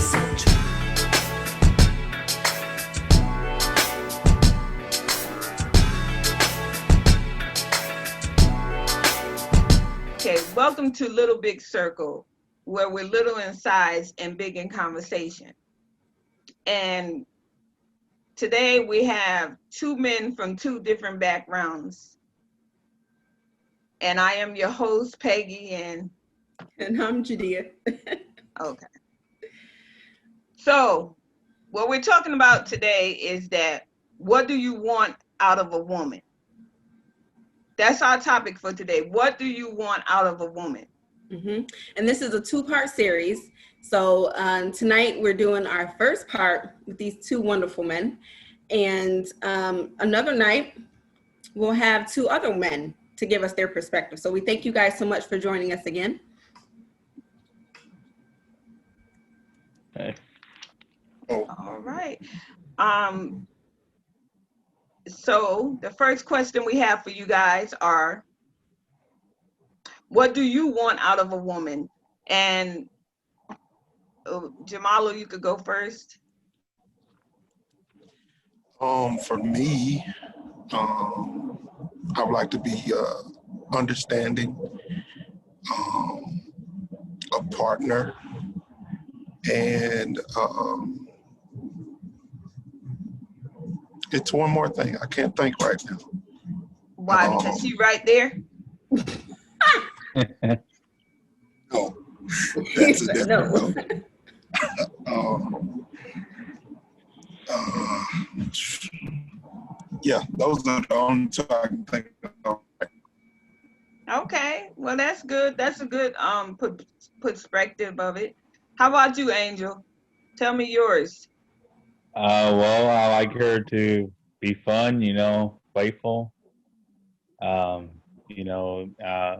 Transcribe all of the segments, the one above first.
Okay, welcome to Little Big Circle, where we're little in size and big in conversation. And today we have two men from two different backgrounds. And I am your host, Peggy, and I'm Judea. okay. So what we're talking about today is that what do you want out of a woman? That's our topic for today. What do you want out of a woman? Mm-hmm. And this is a two-part series. So tonight we're doing our first part with these two wonderful men. And another night we'll have two other men to give us their perspective. So we thank you guys so much for joining us again. Okay. All right. So the first question we have for you guys are, what do you want out of a woman? And Jemarlo, you could go first. For me, I would like to be understanding, a partner, and it's one more thing. I can't think right now. Why? Because she right there. No, that's a different No. Yeah, those are the only two I can think of. Okay, well that's good. That's a good perspective of it. How about you, Angel? Tell me yours. Well, I like her to be fun, playful. Um, you know, uh,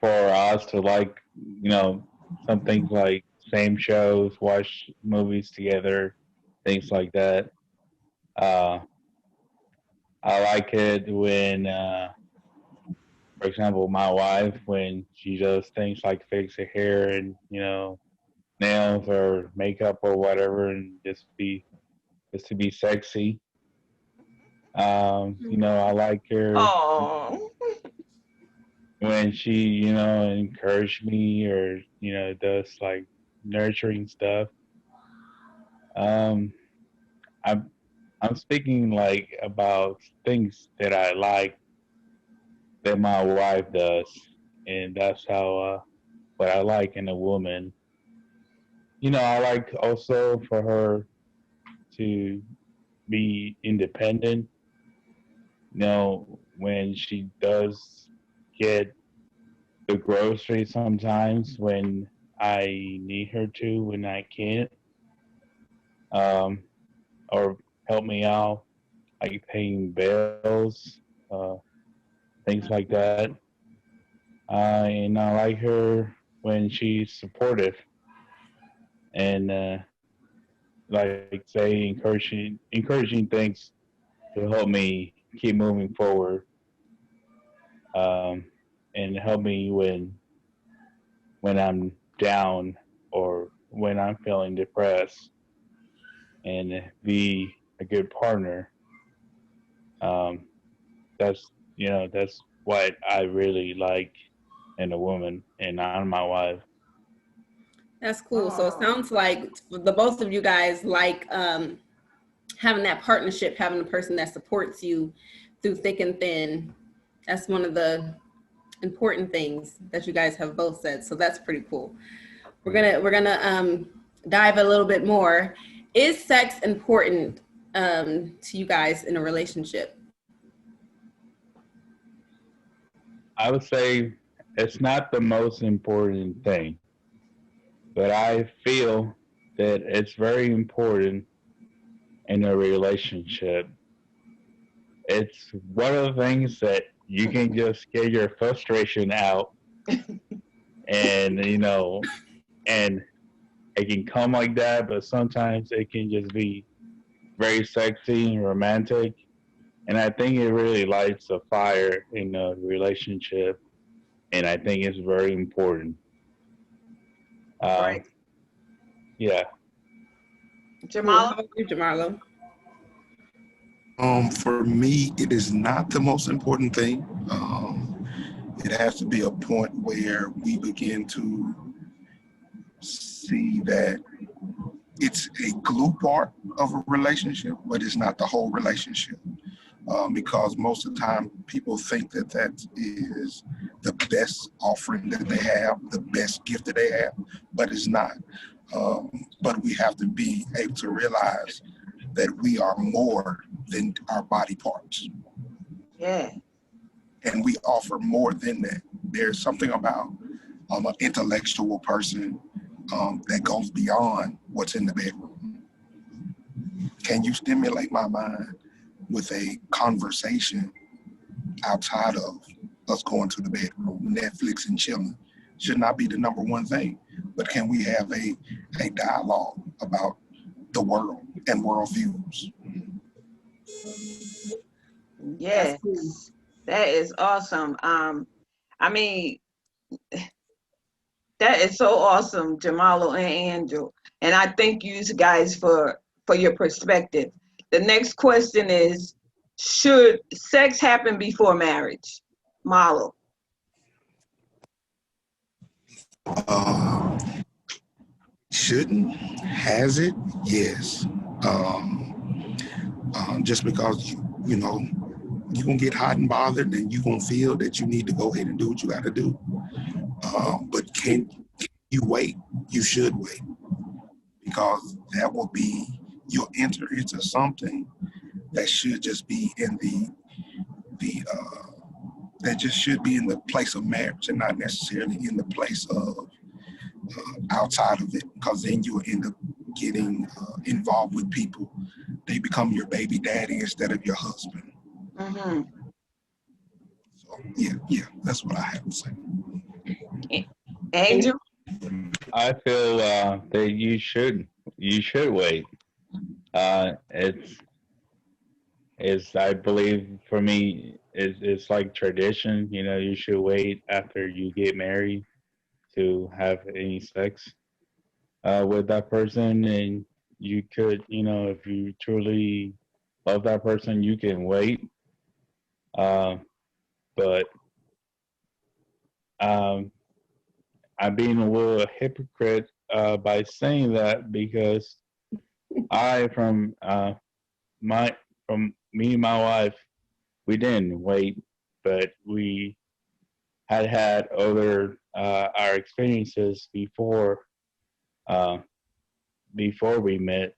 for us to like, some things like same shows, watch movies together, things like that. Uh, I like it when, for example, my wife, when she does things like fix her hair and, nails or makeup or whatever, and just to be sexy. I like her Oh, when she, encourage me or, does like nurturing stuff. Um, I'm I'm speaking like about things that I like that my wife does, and that's how what I like in a woman. I like also for her to be independent. When she does get the groceries sometimes when I need her to, when I can't, um, or help me out, like paying bills, things like that. And I like her when she's supportive and like say encouraging things to help me keep moving forward, um, and help me when I'm down or when I'm feeling depressed, and be a good partner. Um, that's what I really like in a woman and on my wife. That's cool. So it oh, sounds like the both of you guys like having that partnership, having a person that supports you through thick and thin. That's one of the important things that you guys have both said. So that's pretty cool. We're gonna dive a little bit more. Is sex important to you guys in a relationship? I would say it's not the most important thing, but I feel that it's very important in a relationship. It's one of the things that you can just get your frustration out, and and it can come like that, but sometimes it can just be very sexy and romantic. And I think it really lights a fire in a relationship, and I think it's very important. Um, right. Yeah. Jemarlo? How about you, Jemarlo? For me, it is not the most important thing. It has to be a point where we begin to see that it's a glue part of a relationship, but it's not the whole relationship. Because most of the time people think that that is the best offering that they have, the best gift that they have, but it's not. But we have to be able to realize that we are more than our body parts. Yeah. And we offer more than that. There's something about an intellectual person that goes beyond what's in the bedroom. Can you stimulate my mind with a conversation outside of us going to the bedroom? Netflix and chilling should not be the number one thing, but can we have a dialogue about the world and worldviews? Yes. Cool. That is awesome. I mean, that is so awesome, Jemarlo and Angel. And I thank you guys for your perspective. The next question is, should sex happen before marriage? Marlo. Uh, shouldn't? Has it? Yes. Just because you know you're gonna get hot and bothered, and you're gonna feel that you need to go ahead and do what you got to do. But can you wait? You should wait, because that will be, you'll enter into something that should just be in the that just should be in the place of marriage and not necessarily in the place of outside of it, because then you'll end up getting involved with people. They become your baby daddy instead of your husband. Mm-hmm. So yeah, that's what I have to say. Angel? I feel that you should wait. It's I believe for me it's like tradition. You know, you should wait after you get married to have any sex with that person, and you could, you know, if you truly love that person, you can wait. Uh, but um, I'm being a little hypocrite by saying that because I my from me and my wife, we didn't wait, but we had other our experiences uh, before we met,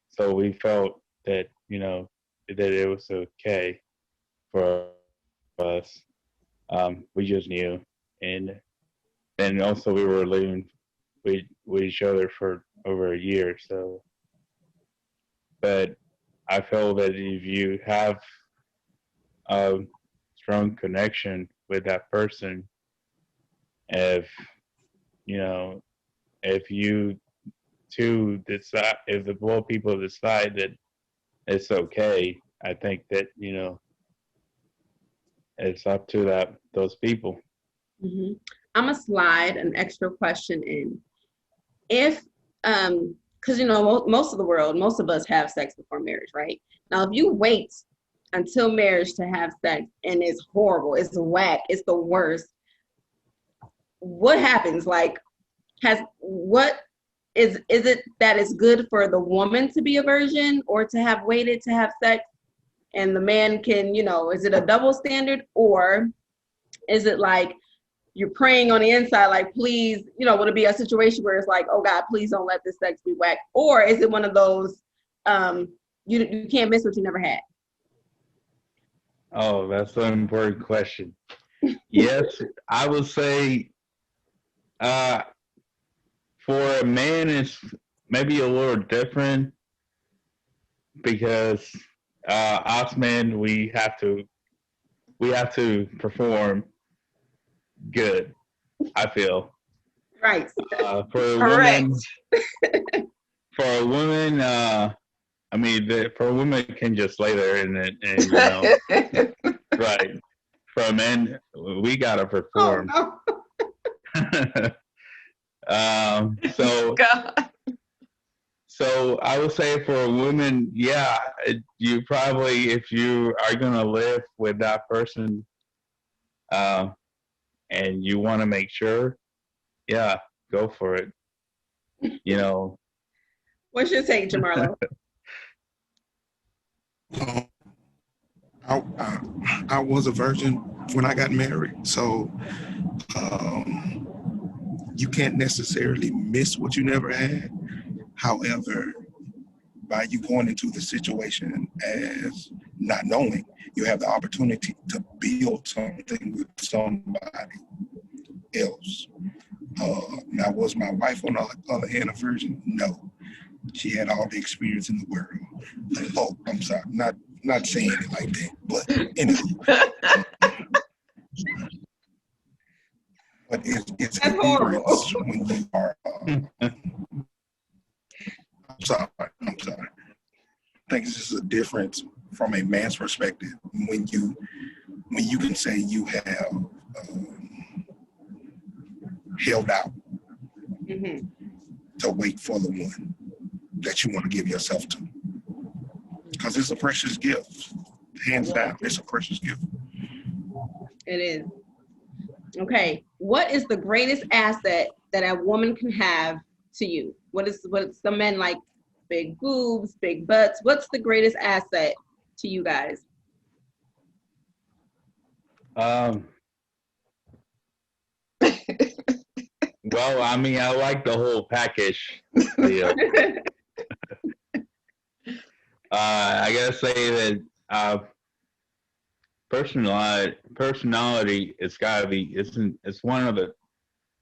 so we felt that, you know, that it was okay for us. We just knew, and also we were living with each other for over a year. So, but I feel that if you have a strong connection with that person, if you know, if you two decide, if the both people decide that it's okay, I think that, you know, it's up to those people. Mm-hmm. I'm gonna slide an extra question in. If, because you know, most of the world, most of us have sex before marriage, right? Now, if you wait until marriage to have sex and it's horrible, it's whack, it's the worst, what happens? Like, what is it that is good for the woman to be a virgin or to have waited to have sex, and the man can, you know, is it a double standard, or is it like you're praying on the inside, like, please, you know, would it be a situation where it's like, oh God, please don't let this sex be whack? Or is it one of those, you can't miss what you never had? Oh, that's an important question. Yes, I would say uh, for a man, it's maybe a little different because us men, we have to perform good. I feel Right. for a Correct. woman, I mean, for a woman can just lay there and you know, right. For a man, we gotta Oh perform. no. So God. So I would say for women, yeah, you probably, if you are going to live with that person, uh, and you want to make sure, yeah, go for it. You know, What's your take, Jemarlo? Um, I was a virgin when I got married, so you can't necessarily miss what you never had. However, by you going into the situation as not knowing, you have the opportunity to build something with somebody else. Now, was my wife on the other hand a virgin? No, she had all the experience in the world. Oh, I'm sorry, not saying it like that, but anyway. But it's a That's horrible. difference when you are. I'm sorry. I'm sorry. I think it's just a difference from a man's perspective when you can say you have held out Mm-hmm. to wait for the one that you want to give yourself to, because it's a precious gift. Hands down, it's a precious gift. It is. Okay. What is the greatest asset that a woman can have to you? What's the men like? Big boobs, big butts. What's the greatest asset to you guys? well, I mean, I like the whole package deal. I gotta say that personality, it's gotta be, it's one of the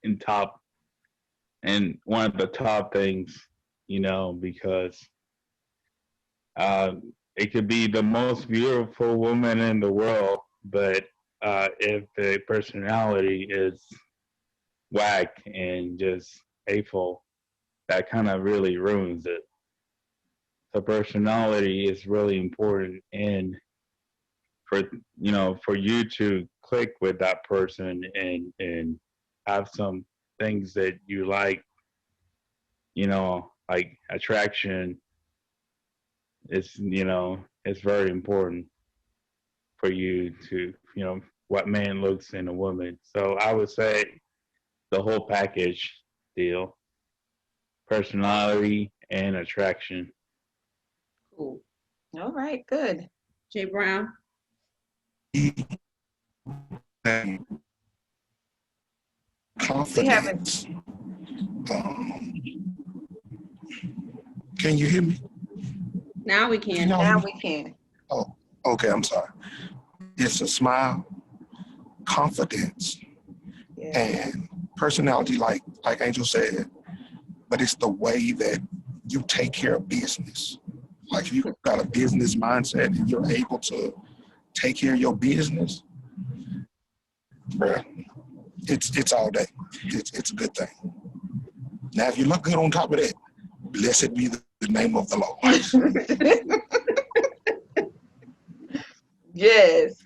in top and one of the top things, because it could be the most beautiful woman in the world, but if the personality is whack and just hateful, that kind of really ruins it. So personality is really important, and for for you to click with that person and have some things that you like attraction, it's very important for you to what man looks in a woman. So I would say the whole package deal, personality and attraction. Cool. All right, good. Jay Brown. And We haven't. confidence. Can you hear me? Now we Can can. y'all hear Now me? we can. Oh, okay. I'm sorry. It's a smile, confidence, Yeah. and personality, like Angel said. But it's the way that you take care of business. Like if you got a business mindset and you're able to take care of your business, bruh, it's all day. It's a good thing. Now, if you look good on top of that, blessed be the name of the Lord. Yes.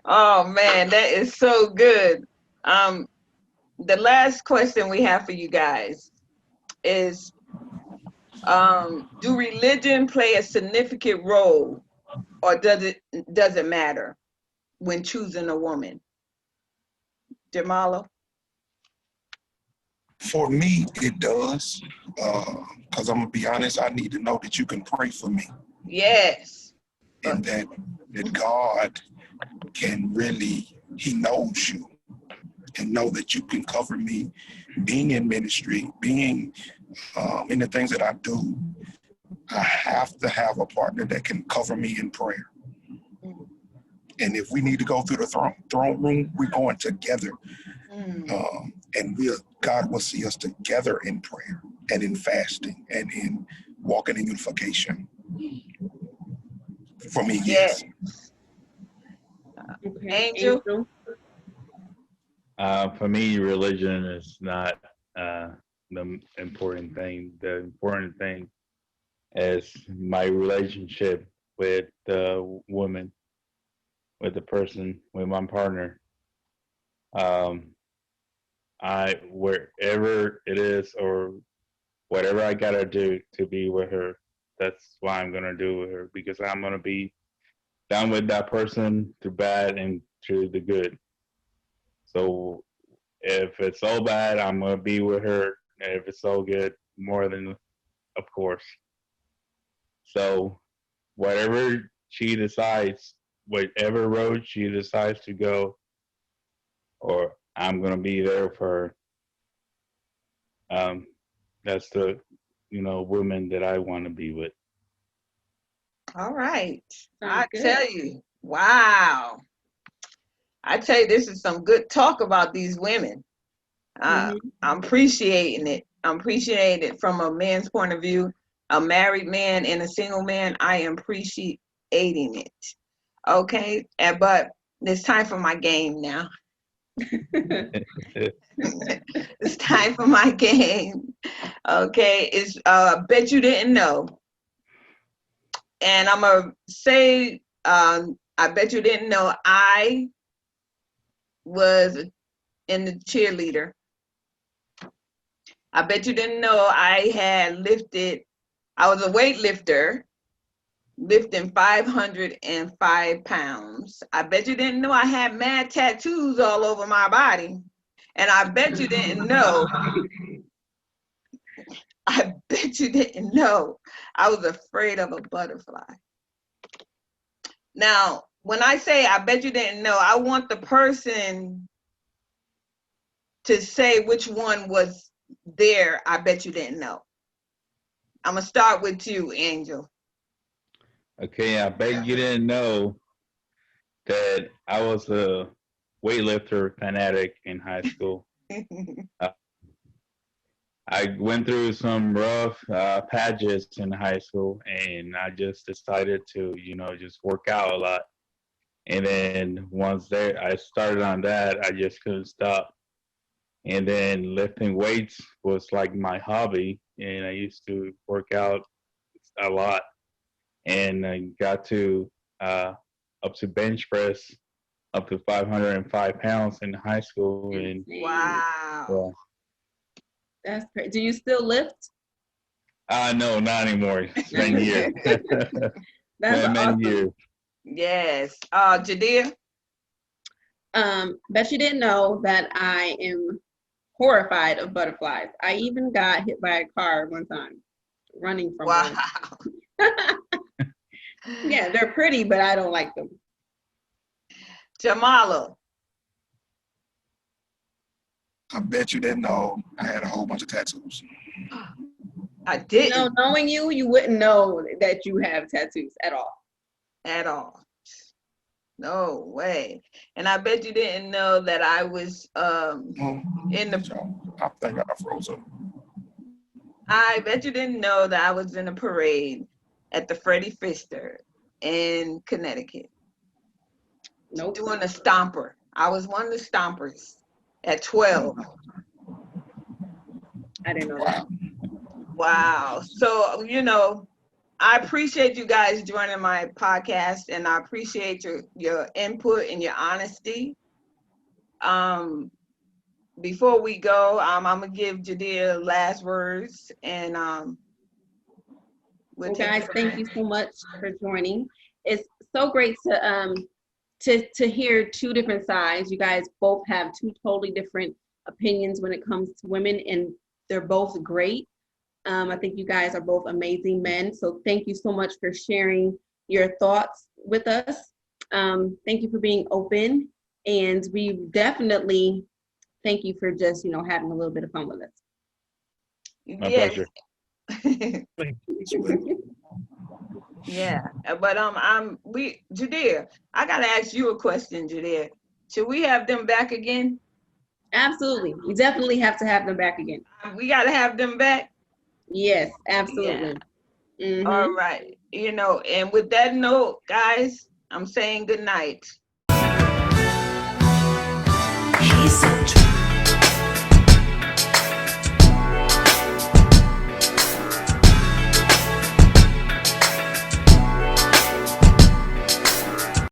Oh man, that is so good. The last question we have for you guys is, do religion play a significant role, or does it matter when choosing a woman? Jemarlo? For me, it does. Because I'm gonna be honest, I need to know that you can pray for me, Yes. and that God can really, He knows you, and know that you can cover me, being in ministry, being in the things that I do. I have to have a partner that can cover me in prayer. And if we need to go through the throne room, we're going together. And God will see us together in prayer and in fasting and in walking in unification. For me, yes. Okay. Angel? For me, religion is not the important thing. The important thing is my relationship with the woman, with the person, with my partner. I Wherever it is or whatever I gotta do to be with her, that's why I'm gonna do with her, because I'm gonna be down with that person through bad and through the good. So if it's so bad, I'm gonna be with her. And if it's so good, more than of course. So whatever she decides, whatever road she decides to go, or I'm gonna be there for her. That's the woman that I want to be with. All right. Sounds I good. tell you, wow. I tell you, this is some good talk about these women. Mhm. I'm appreciating it. I'm appreciating it from a man's point of view, a married man and a single man. I am appreciating it. Okay. But it's time for my game now. It's time for my game. Okay. It's bet you didn't know. And I'm gonna say, I bet you didn't know I was in the cheerleader. I bet you didn't know I was a weightlifter, lifting 505 pounds. I bet you didn't know I had mad tattoos all over my body. And I bet you didn't know, I was afraid of a butterfly. Now, when I say I bet you didn't know, I want the person to say which one was there. I bet you didn't know. I'm going to start with you, Angel. Okay, I bet you didn't know that I was a weightlifter fanatic in high school. I went through some rough patches in high school, and I just decided to, just work out a lot. And then once there, I started on that, I just couldn't stop. And then lifting weights was like my hobby, and I used to work out a lot. And I got to up to bench press up to 505 pounds in high school. And Wow. That's great. Do you still lift? No, not anymore. It's been years. That's Many awesome. years. Yes. Jadir? Bet you didn't know that I am horrified of butterflies. I even got hit by a car one time running from Wow. one. Yeah, they're pretty, but I don't like them. Jemarlo? I bet you didn't know I had a whole bunch of tattoos. I didn't Knowing you, you wouldn't know that you have tattoos at all. at all. No way. And I bet you didn't know that I was in the I think I froze up. I bet you didn't know that I was in a parade at the Freddie Pfister in Connecticut. Nope. Doing a stomper. I was one of the stompers at 12. I didn't know that. Wow. So, I appreciate you guys joining my podcast, and I appreciate your input and your honesty. Before we go, I'm gonna give Jadir last words, and well, guys, thank you so much for joining. It's so great to hear two different sides. You guys both have two totally different opinions when it comes to women, and they're both great. I think you guys are both amazing men. So thank you so much for sharing your thoughts with us. Thank you for being open. And we definitely thank you for just, having a little bit of fun with us. My pleasure. Yeah, but Jadir, I gotta ask you a question, Jadir. Should we have them back again? Absolutely. We definitely have to have them back again. We gotta have them back. Yes, absolutely. Yeah. Mm-hmm. All right. And with that note, guys, I'm saying good night. He's so